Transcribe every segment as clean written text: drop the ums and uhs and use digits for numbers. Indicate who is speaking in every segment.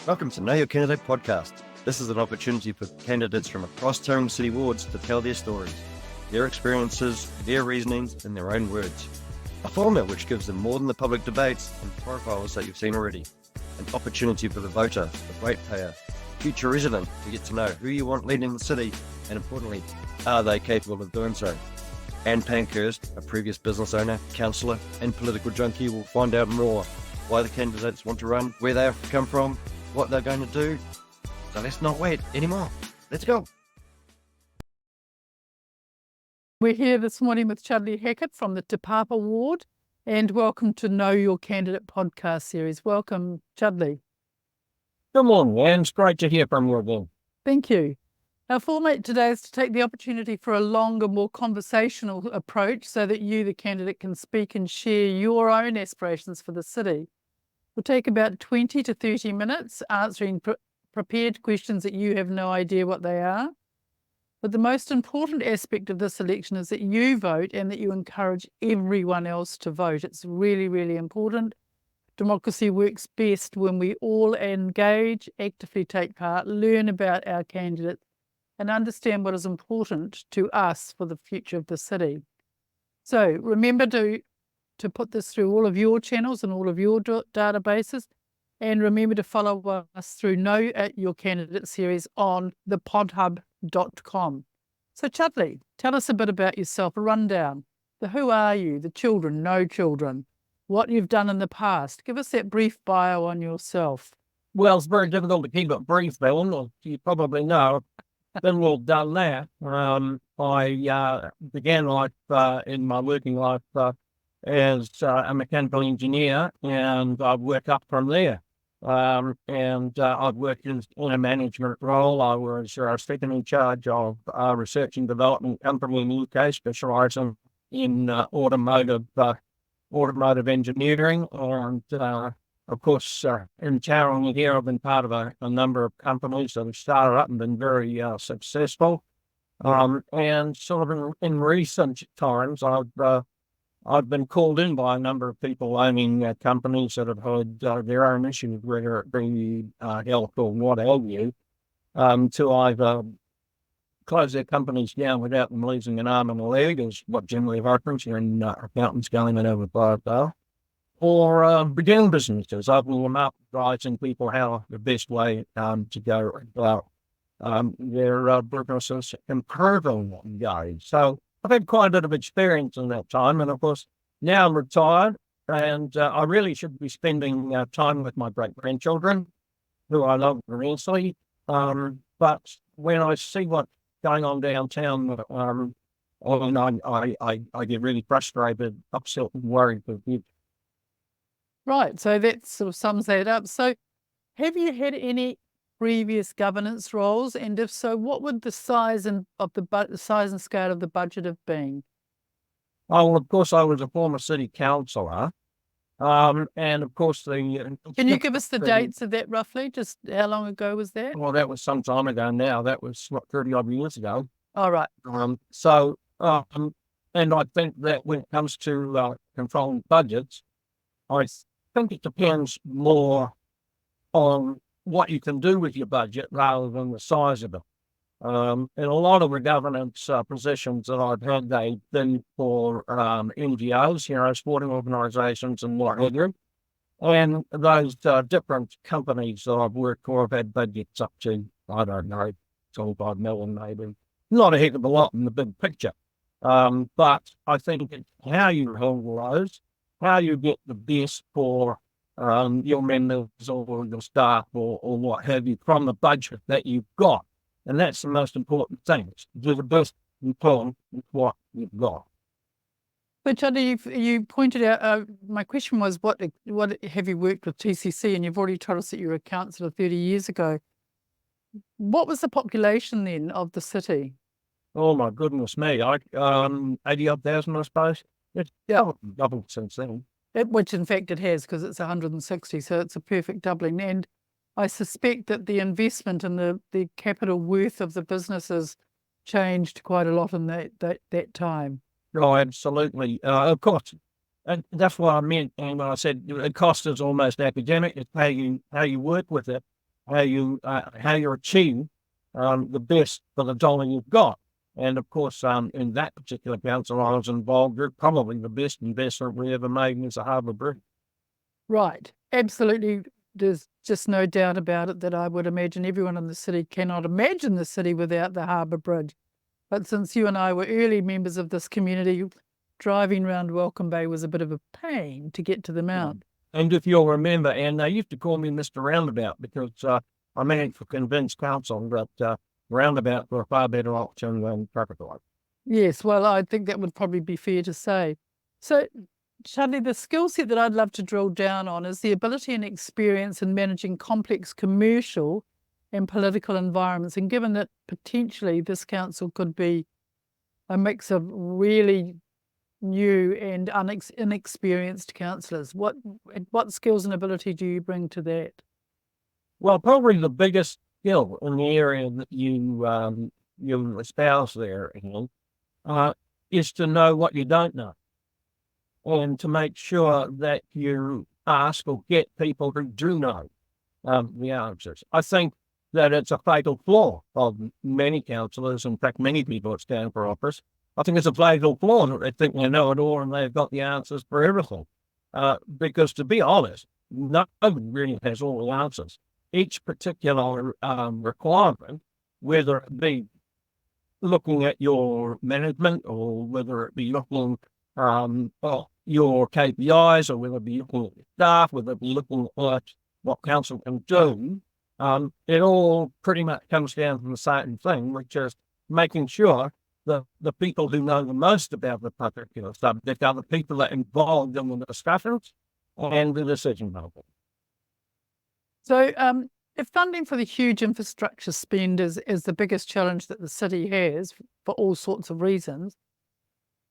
Speaker 1: Welcome to Know Your Candidate podcast. This is an opportunity for candidates from across Tauranga City wards to tell their stories, their experiences, their reasonings in their own words. A format which gives them more than the public debates and profiles that you've seen already. An opportunity for the voter, the ratepayer, future resident to get to know who you want leading the city and, importantly, are they capable of doing so? Anne Pankhurst, a previous business owner, councillor and political junkie, will find out more why the candidates want to run, where they have come from, what they're going to do. So let's not wait anymore. Let's go.
Speaker 2: We're here this morning with Chudleigh Haggett from the Te Papa ward, and welcome to Know Your Candidate podcast series. Welcome, Chudleigh.
Speaker 3: Good morning, Anne. It's great to hear from you again.
Speaker 2: Thank you. Our format today is to take the opportunity for a longer, more conversational approach so that you, the candidate, can speak and share your own aspirations for the city. We'll take about 20 to 30 minutes answering prepared questions that you have no idea what they are. But the most important aspect of this election is that you vote and that you encourage everyone else to vote. It's really, really important. Democracy works best when we all engage, actively take part, learn about our candidates, and understand what is important to us for the future of the city. So remember to put this through all of your channels and all of your databases, and remember to follow us through Know Your Candidate series on thepodhub.com. So Chudleigh, tell us a bit about yourself, a rundown. The who are you, the children, no children, what you've done in the past. Give us that brief bio on yourself.
Speaker 3: Well, it's very difficult to keep it brief, Bill. You probably know. Been well done that. I began life in my working life as a mechanical engineer, and I've worked up from there. I've worked in a management role. I was second in charge of a research and development company in the UK, specialising in automotive engineering. And of course, in Tauranga here, I've been part of a number of companies that have started up and been very successful. And sort of in recent times, I've been called in by a number of people owning companies that have had their own issues, whether it be health or what have you, to either close their companies down without them losing an arm and a leg, is what generally happens when accountants going in over Firedale, or begin businesses, opening them up, advising people how the best way to go about their businesses, improving what goes. So I've had quite a bit of experience in that time, and of course, now I'm retired, and I really should be spending time with my great-grandchildren, who I love immensely. But when I see what's going on downtown, I get really frustrated, upset, and worried with you.
Speaker 2: Right, so that sort of sums that up. So have you had any previous governance roles, and if so, what would the size and scale of the budget have been?
Speaker 3: Oh, well, of course, I was a former city councillor, and of course the.
Speaker 2: Can you give us the dates of that roughly? Just how long ago was that?
Speaker 3: Well, that was some time ago now. That was 30-odd years ago.
Speaker 2: All right.
Speaker 3: And I think that when it comes to controlling budgets, I think it depends more on what you can do with your budget rather than the size of it. And a lot of the governance positions that I've had, they've been for NGOs, sporting organisations and what have you. And those different companies that I've worked for have had budgets up to, I don't know, 25 million maybe. Not a heck of a lot in the big picture. But I think it's how you handle those, how you get the best for your members or your staff or what have you from the budget that you've got. And that's the most important thing. Do the best you can with what you've got.
Speaker 2: But Chudleigh, you pointed out, my question was, what have you worked with TCC? And you've already told us that you were a councillor 30 years ago. What was the population then of the city?
Speaker 3: Oh my goodness me, 80-odd thousand, I suppose. It's doubled since then.
Speaker 2: Which in fact it has, because it's 160, so it's a perfect doubling. And I suspect that the investment and the capital worth of the businesses changed quite a lot in that time.
Speaker 3: Oh, absolutely. Of course, and that's what I meant. And when I said the cost is almost academic, it's how you work with it. how you achieve the best for the dollar you've got. And of course, in that particular council I was involved with, probably the best investment we ever made was the Harbour Bridge.
Speaker 2: Right. Absolutely. There's just no doubt about it that I would imagine everyone in the city cannot imagine the city without the Harbour Bridge. But since you and I were early members of this community, driving around Welcome Bay was a bit of a pain to get to the mount.
Speaker 3: And if you'll remember, and they used to call me Mr. Roundabout because I managed to convince council that roundabouts were a far better option than traffic lights.
Speaker 2: Yes, well, I think that would probably be fair to say. So, Chudleigh, the skill set that I'd love to drill down on is the ability and experience in managing complex commercial and political environments. And given that potentially this council could be a mix of really new and inexperienced councillors, what skills and ability do you bring to that?
Speaker 3: Well, probably the biggest skill in the area that you espouse there, Ian, is to know what you don't know, and to make sure that you ask or get people who do know the answers. I think that it's a fatal flaw of many councillors, in fact, many people that stand for office. I think it's a fatal flaw that they think they know it all and they've got the answers for everything. Because to be honest, nobody really has all the answers. Each particular requirement, whether it be looking at your management or whether it be looking at your KPIs or whether it be looking at your staff, whether it be looking at what council can do, it all pretty much comes down to the same thing, which is making sure that the people who know the most about the particular subject are the people that are involved in the discussions and the decision making.
Speaker 2: So, if funding for the huge infrastructure spend is the biggest challenge that the city has for all sorts of reasons,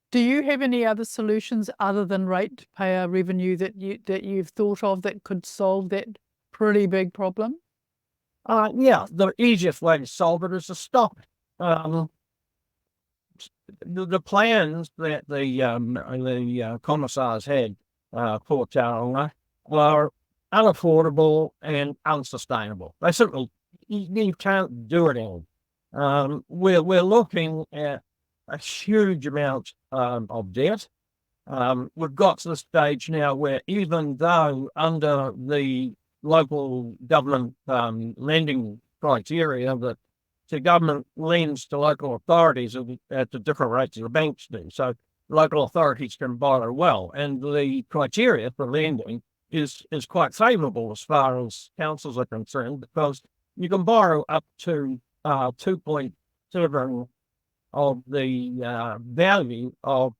Speaker 2: do you have any other solutions other than ratepayer revenue that you've thought of that could solve that pretty big problem?
Speaker 3: Yeah, the easiest way to solve it is to stop it. The plans that the commissars had for Tauranga are unaffordable and unsustainable. They simply, you can't do it all. We're looking at a huge amount of debt. We've got to the stage now where even though under the local government lending criteria that the government lends to local authorities at the different rates of the banks do. So local authorities can borrow well. And the criteria for lending is quite favourable as far as councils are concerned, because you can borrow up to 2.7 of the value of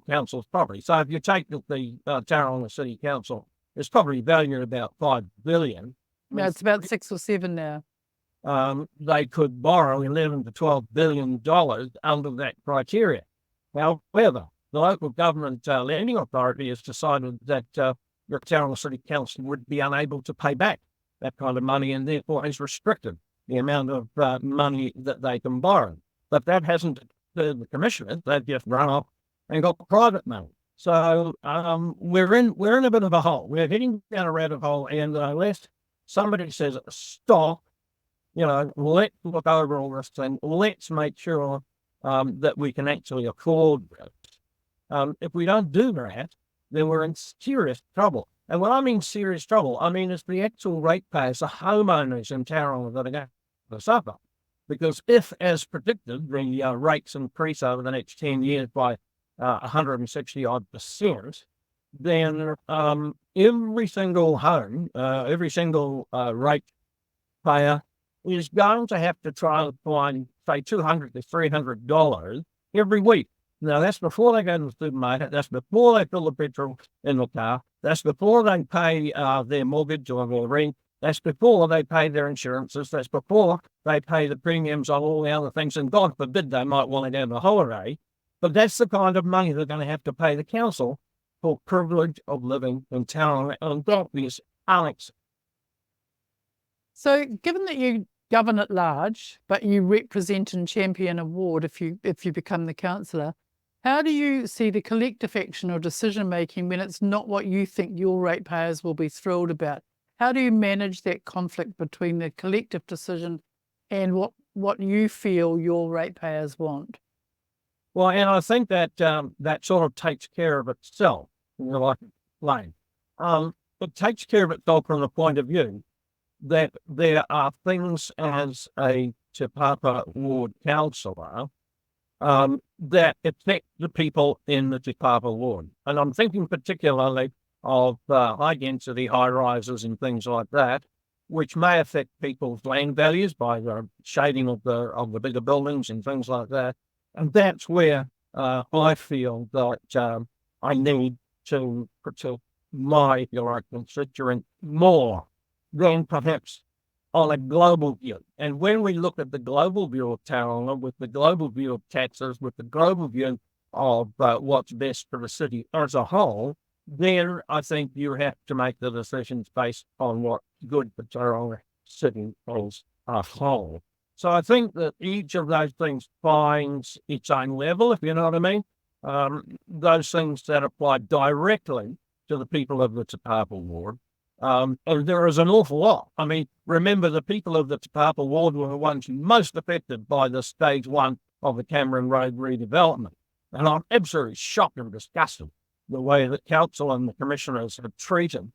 Speaker 3: council's property. So if you take the Tauranga City Council, it's probably valued at about $5 billion.
Speaker 2: No, it's about 6 or 7 now.
Speaker 3: They could borrow $11 to $12 billion under that criteria. However, the local government lending authority has decided that the Tauranga City Council would be unable to pay back that kind of money, and therefore has restricted the amount of money that they can borrow. But that hasn't deterred the commissioners. They've just run off and got private money. So we're in a bit of a hole. We're heading down a rabbit hole, and unless somebody says stop, let's look over all this thing. Let's make sure that we can actually afford this. If we don't do that, then we're in serious trouble. And when I mean serious trouble, I mean it's the actual ratepayers, the homeowners in Tauranga that are going to suffer. Because if, as predicted, the rates increase over the next 10 years by 160% then every single home, every single ratepayer is going to have to try and find, say, $200 to $300 every week. Now, that's before they go to the supermarket. That's before they fill the petrol in the car. That's before they pay their mortgage or their rent. That's before they pay their insurances. That's before they pay the premiums on all the other things. And God forbid they might want to go on a holiday. But that's the kind of money they're going to have to pay the council for privilege of living in Tauranga. And that is unacceptable.
Speaker 2: So, given that you govern at large, but you represent and champion a ward if you become the councillor, how do you see the collective action or decision making when it's not what you think your ratepayers will be thrilled about? How do you manage that conflict between the collective decision and what you feel your ratepayers want?
Speaker 3: Well, and I think that that sort of takes care of itself, like Lane. It takes care of itself from the point of view that there are things as a Te Papa ward councillor that affect the people in the Te Papa ward. And I'm thinking particularly of high density high rises and things like that, which may affect people's land values by the shading of the bigger buildings and things like that. And that's where I feel that I need to protect my, if you like, constituent more than perhaps on a global view. And when we look at the global view of Tauranga, with the global view of taxes, with the global view of what's best for the city as a whole, then I think you have to make the decisions based on what's good for Tauranga City as a whole. So I think that each of those things finds its own level, if you know what I mean. Those things that apply directly to the people of the Te Papa ward. And there is an awful lot. I mean, remember the people of the Te Papa ward were the ones most affected by the stage 1 of the Cameron Road redevelopment. And I'm absolutely shocked and disgusted the way that council and the commissioners have treated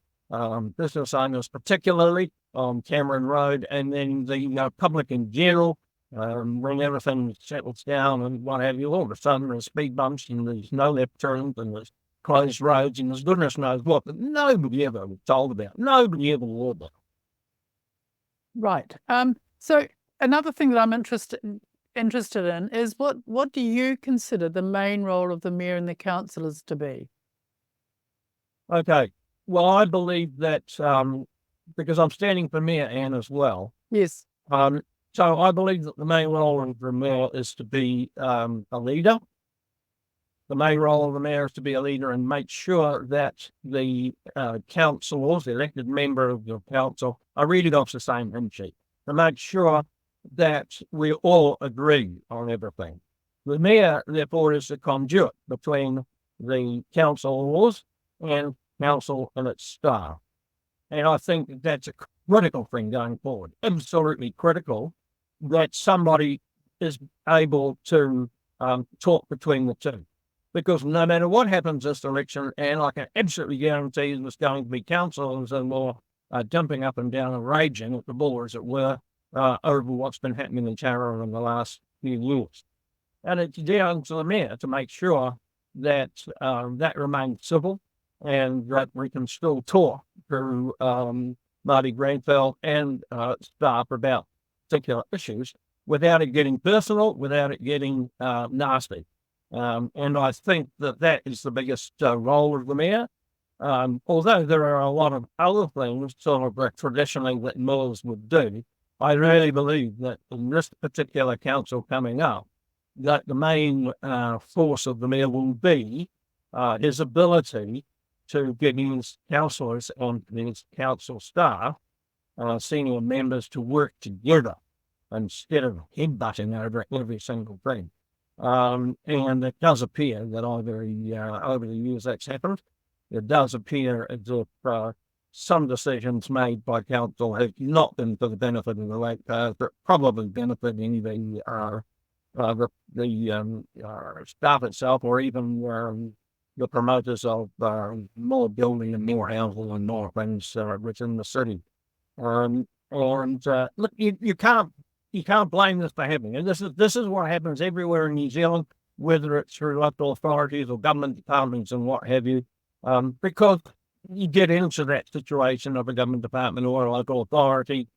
Speaker 3: business owners, particularly on Cameron Road, and then the public in general, when everything settles down and what have you. All of a sudden there's speed bumps and there's no left turns and there's closed roads and there's goodness knows what that nobody ever was told about. Nobody ever knew about.
Speaker 2: Right. So another thing that I'm interested in is what do you consider the main role of the mayor and the councillors to be?
Speaker 3: Okay. Well, I believe that because I'm standing for Mayor Anne as well.
Speaker 2: Yes.
Speaker 3: So I believe that the main role of the mayor is to be a leader. The main role of the mayor is to be a leader and make sure that the councillors, the elected member of the council, are reading off the same hymn sheet to make sure that we all agree on everything. The mayor, therefore, is the conduit between the councillors and council and its staff. And I think that's a critical thing going forward, absolutely critical, that somebody is able to talk between the two. Because no matter what happens this election, and I can absolutely guarantee there's going to be councillors and more jumping up and down and raging at the bull, as it were, over what's been happening in Tauranga in the last few years. And it's down to the mayor to make sure that that remains civil and that we can still talk through Marty Granfeld and staff about particular issues without it getting personal, without it getting nasty. And I think that is the biggest role of the mayor. Although there are a lot of other things sort of traditionally that mayors would do, I really believe that in this particular council coming up, that the main force of the mayor will be his ability to get his councillors and his council staff, senior members, to work together instead of headbutting over every single thing. And it does appear that over the years that's happened. It does appear as if some decisions made by council have not been for the benefit of the ratepayers, but probably benefiting the staff itself, or even the promoters of more building and more housing and more things within the city. Look, you can't blame this for happening. And this is what happens everywhere in New Zealand, whether it's through local authorities or government departments and what have you, because you get into that situation of a government department or a local authority,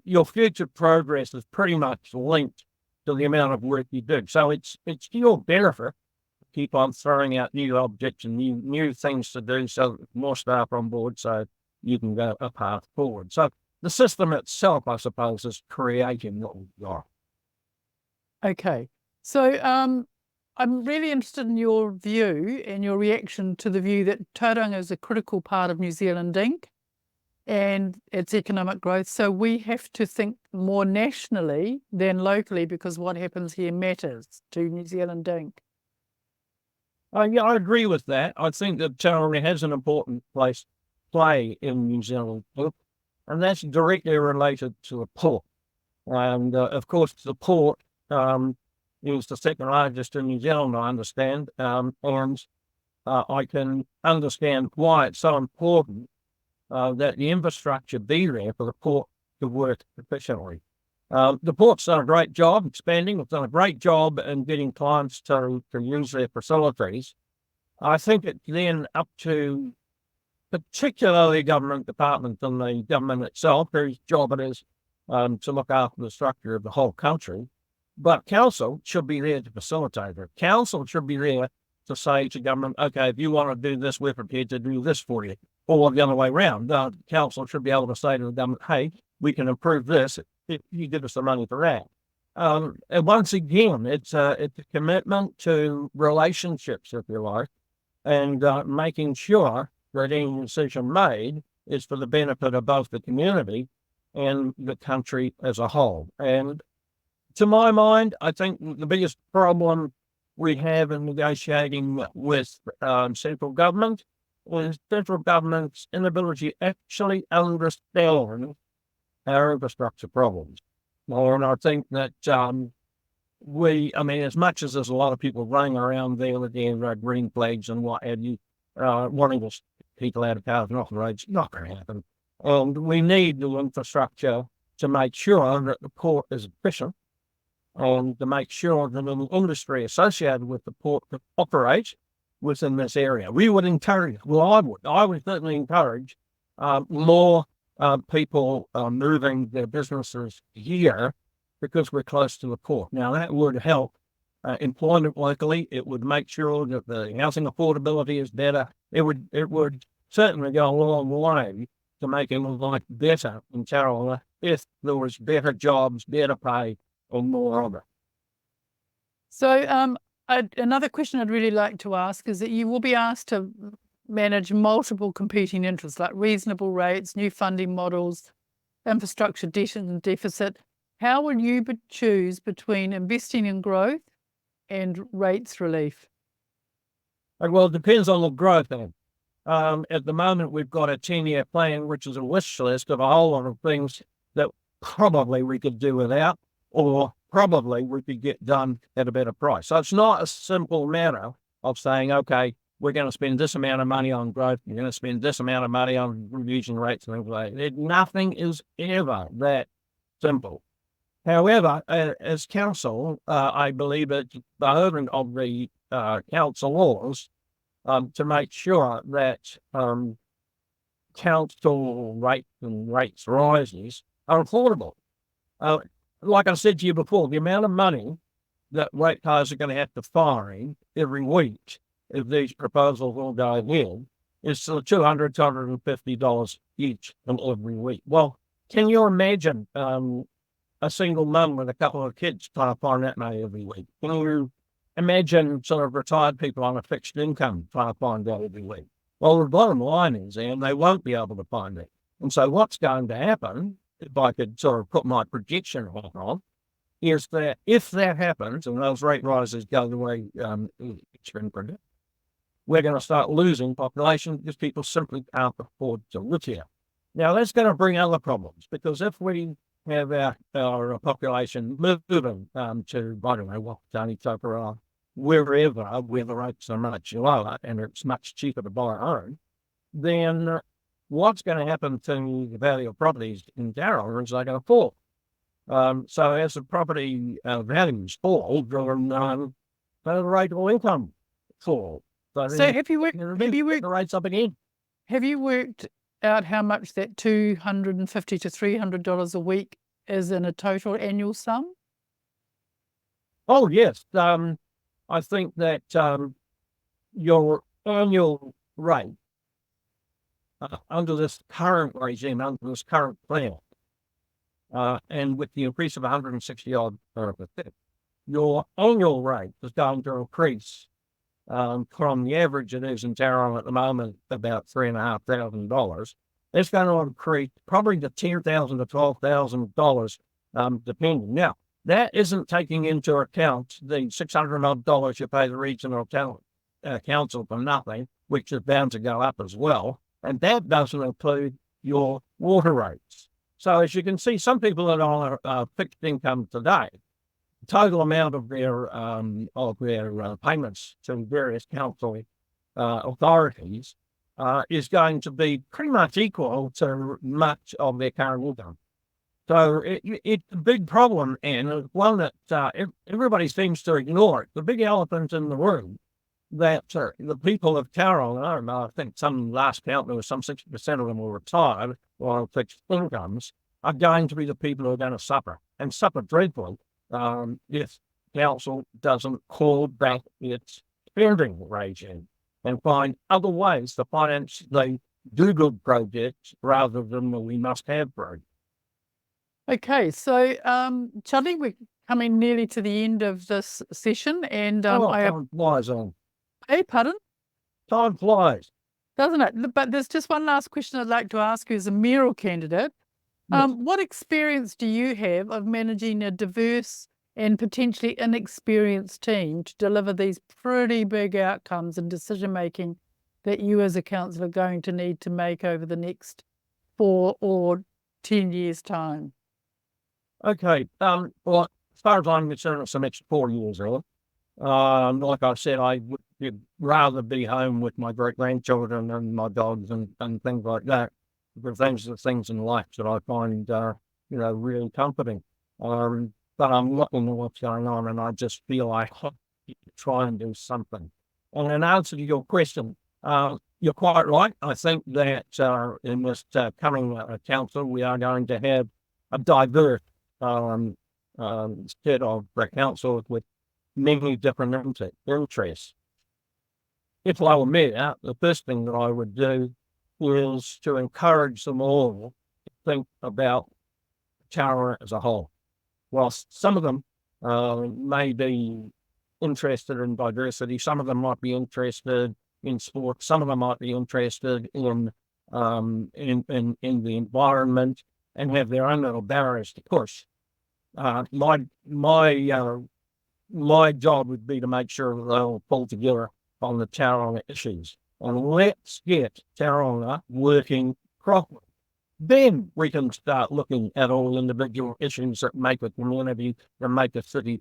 Speaker 3: your future progress is pretty much linked to the amount of work you do. So it's to your benefit to keep on throwing out new objects and new things to do, so more staff on board, so you can go a path forward. So the system itself, I suppose, is creating what we've got.
Speaker 2: Okay. So I'm really interested in your view and your reaction to the view that Tauranga is a critical part of New Zealand Inc. and its economic growth. So we have to think more nationally than locally, because what happens here matters to New Zealand Inc.
Speaker 3: Yeah, I agree with that. I think that Tauranga has an important place to play in New Zealand. and that's directly related to the port. And of course, the port is the second largest in New Zealand, I understand, and I can understand why it's so important that the infrastructure be there for the port to work efficiently. The port's done a great job expanding. It's done a great job in getting clients to use their facilities. I think it's then up to particularly government departments and the government itself, whose job it is to look after the structure of the whole country. But council should be there to facilitate it. Council should be there to say to government, okay, if you want to do this, we're prepared to do this for you. Or the other way around. The council should be able to say to the government, hey, we can improve this if you give us the money for that. And once again, it's a commitment to relationships, if you like, and making sure that any decision made is for the benefit of both the community and the country as a whole. And to my mind, I think the biggest problem we have in negotiating with central government is central government's inability to actually understand our infrastructure problems. And I think that as much as there's a lot of people running around there with their green flags and what have you, wanting to people out of cars and off the roads, not going to happen. And we need the infrastructure to make sure that the port is efficient and to make sure that the industry associated with the port can operate within this area. We would encourage, I would certainly encourage more people moving their businesses here because we're close to the port. Now that would help employment locally. It would make sure that the housing affordability is better. It would certainly go a long way to making life better in Tauranga if there was better jobs, better pay, or more of it.
Speaker 2: So another question I'd really like to ask is that you will be asked to manage multiple competing interests like reasonable rates, new funding models, infrastructure debt and deficit. How will you choose between investing in growth and rates relief?
Speaker 3: Well, it depends on the growth then. At the moment, we've got a 10-year plan, which is a wish list of a whole lot of things that probably we could do without, or probably we could get done at a better price. So it's not a simple matter of saying, okay, we're going to spend this amount of money on growth, we're going to spend this amount of money on reducing rates and things like that. Nothing is ever that simple. However, as council, I believe it's the burden of the council laws to make sure that council rates and rates rises are affordable. Like I said to you before, the amount of money that ratepayers are going to have to find every week if these proposals all go ahead is $200, $250 each and every week. Well, can you imagine a single mum with a couple of kids trying to find that money every week? Can you imagine sort of retired people on a fixed income trying to find that every week? Well, the bottom line is, and they won't be able to find it. And so what's going to happen, if I could sort of put my projection on, is that if that happens and those rate rises go the way it's been predicted, we're going to start losing population because people simply can't afford to live here. Now, that's going to bring other problems because if we have our population moving to, I don't know, what, Tony Topera, wherever, where the rates are much lower and it's much cheaper to buy a home, then what's going to happen to the value of properties in Tauranga is they're going to fall. So as the property values fall, then the rate of income fall.
Speaker 2: So have you worked
Speaker 3: the rates up again?
Speaker 2: Have you worked out how much that $250 to $300 a week is in a total annual sum?
Speaker 3: Oh, yes. I think that your annual rate under this current regime, under this current plan, and with the increase of 160 odd percent, your annual rate is going to increase from the average it is in Tauranga at the moment, about $3,500. It's going to increase probably to $10,000 to $12,000, depending. Now, that isn't taking into account the $600 odd you pay the regional council for nothing, which is bound to go up as well. And that doesn't include your water rates. So as you can see, some people that are on fixed income today, the total amount of their payments to various council authorities is going to be pretty much equal to much of their current income. So it's a big problem, and one that everybody seems to ignore. The big elephant in the room that the people of Tauranga, I think some last count there was some 60% of them were retired or on fixed incomes, are going to be the people who are going to suffer, and suffer dreadfully if council doesn't call back its spending regime and find other ways to finance the do-good projects rather than the we must have projects.
Speaker 2: Okay, so Chudleigh, we're coming nearly to the end of this session, and
Speaker 3: Time flies on.
Speaker 2: Hey, pardon?
Speaker 3: Time flies.
Speaker 2: Doesn't it? But there's just one last question I'd like to ask you as a mayoral candidate.
Speaker 3: Yes.
Speaker 2: What experience do you have of managing a diverse and potentially inexperienced team to deliver these pretty big outcomes and decision-making that you as a council are going to need to make over the next 4 or 10 years' time?
Speaker 3: Okay. Well, as far as I'm concerned, it's the next 4 years, really. Like I said, I would rather be home with my great-grandchildren and my dogs and things like that, because those are the things in life that I find, really comforting. But I'm looking at what's going on, and I just feel I have to try and do something. And in answer to your question, you're quite right. I think that in this coming council, we are going to have a diverse set of councils with many different interests. If I were mayor, the first thing that I would do is to encourage them all to think about Tauranga as a whole. Whilst some of them may be interested in diversity, some of them might be interested in sport, some of them might be interested in the environment and have their own little barriers to push. My job would be to make sure that they'll pull together on the Tauranga issues. And let's get Tauranga working properly. Then we can start looking at all individual issues that make a community and make a city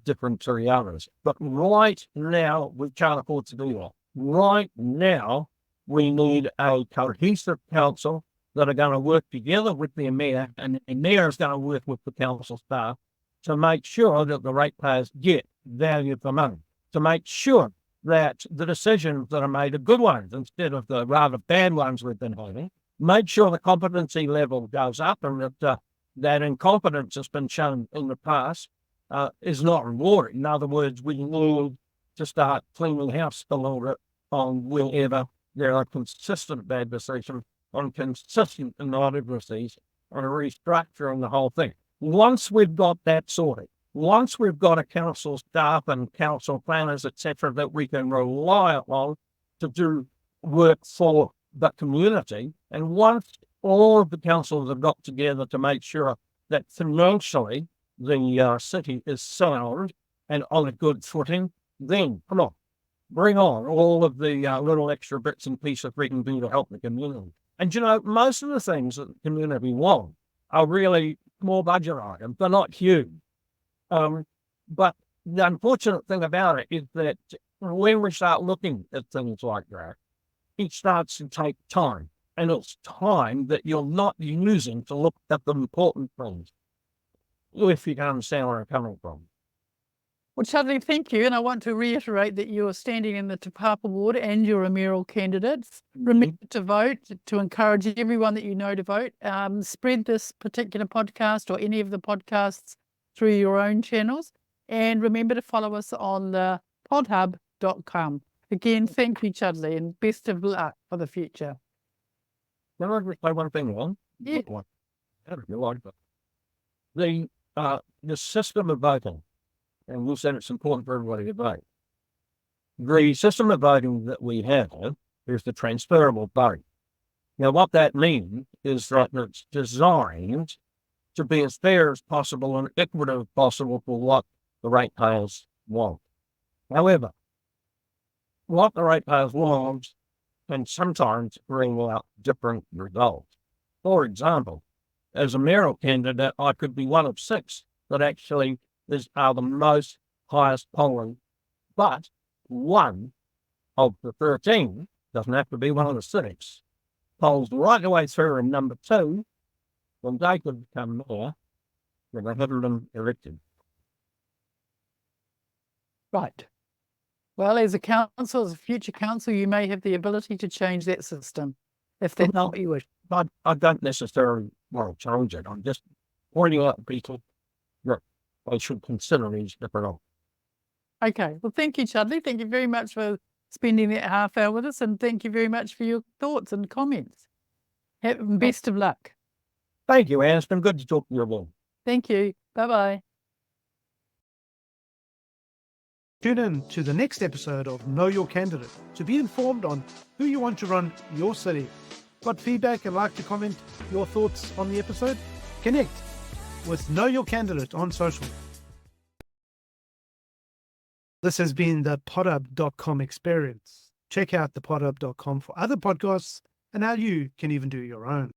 Speaker 3: different to the others. But right now, we can't afford to do that. Right now, we need a cohesive council that are going to work together with their mayor, and the mayor is going to work with the council staff to make sure that the ratepayers get value for money, to make sure that the decisions that are made are good ones instead of the rather bad ones we've been having. Make sure the competency level goes up, and that incompetence has been shown in the past is not rewarded. In other words, we need to start cleaning house a little bit on wherever there are consistent bad decisions, on consistent inadequacies, on restructuring the whole thing. Once we've got that sorted, once we've got a council staff and council planners, etc., that we can rely on to do work for the community, and once all of the councils have got together to make sure that financially the city is sound and on a good footing, then come on, bring on all of the little extra bits and pieces we can do to help the community. And most of the things that the community want are really small budget items. They're not huge. But the unfortunate thing about it is that when we start looking at things like that, it starts to take time. And it's time that you're not using to look at the important things, if you can understand where I'm coming from.
Speaker 2: Well, Chudleigh, thank you. And I want to reiterate that you are standing in the Te Papa ward and you're a mayoral candidate. Remember to vote, to encourage everyone that you know to vote. Spread this particular podcast or any of the podcasts through your own channels. And remember to follow us on the podhub.com. Again, thank you, Chudleigh, and best of luck for the future.
Speaker 3: Can I say one thing wrong?
Speaker 2: Yeah.
Speaker 3: The system of voting, and we said it's important for everybody to vote. The system of voting that we have is the transferable vote. Now, what that means is that it's designed to be as fair as possible and equitable as possible for what the ratepayers want. However, what the ratepayers want can sometimes bring out different results. For example, as a mayoral candidate, I could be one of 6 that actually are the most highest polling, but one of the 13 doesn't have to be one of the 6. Polls right the way through, and number 2, when they could become mayor, when they haven't been elected.
Speaker 2: Right. Well, as a council, as a future council, you may have the ability to change that system if that's
Speaker 3: Well,
Speaker 2: what you wish.
Speaker 3: I don't necessarily want to change it. I'm just pointing out to people that they should consider these different options.
Speaker 2: Okay. Well, thank you, Chudleigh. Thank you very much for spending that half hour with us, and thank you very much for your thoughts and comments. Best of luck.
Speaker 3: Thank you, Anne. It's been good to talk to you all.
Speaker 2: Thank you. Bye-bye.
Speaker 4: Tune in to the next episode of Know Your Candidate to be informed on who you want to run your city. Got feedback and like to comment your thoughts on the episode? Connect with Know Your Candidate on social. This has been the podup.com experience. Check out the podup.com for other podcasts and how you can even do your own.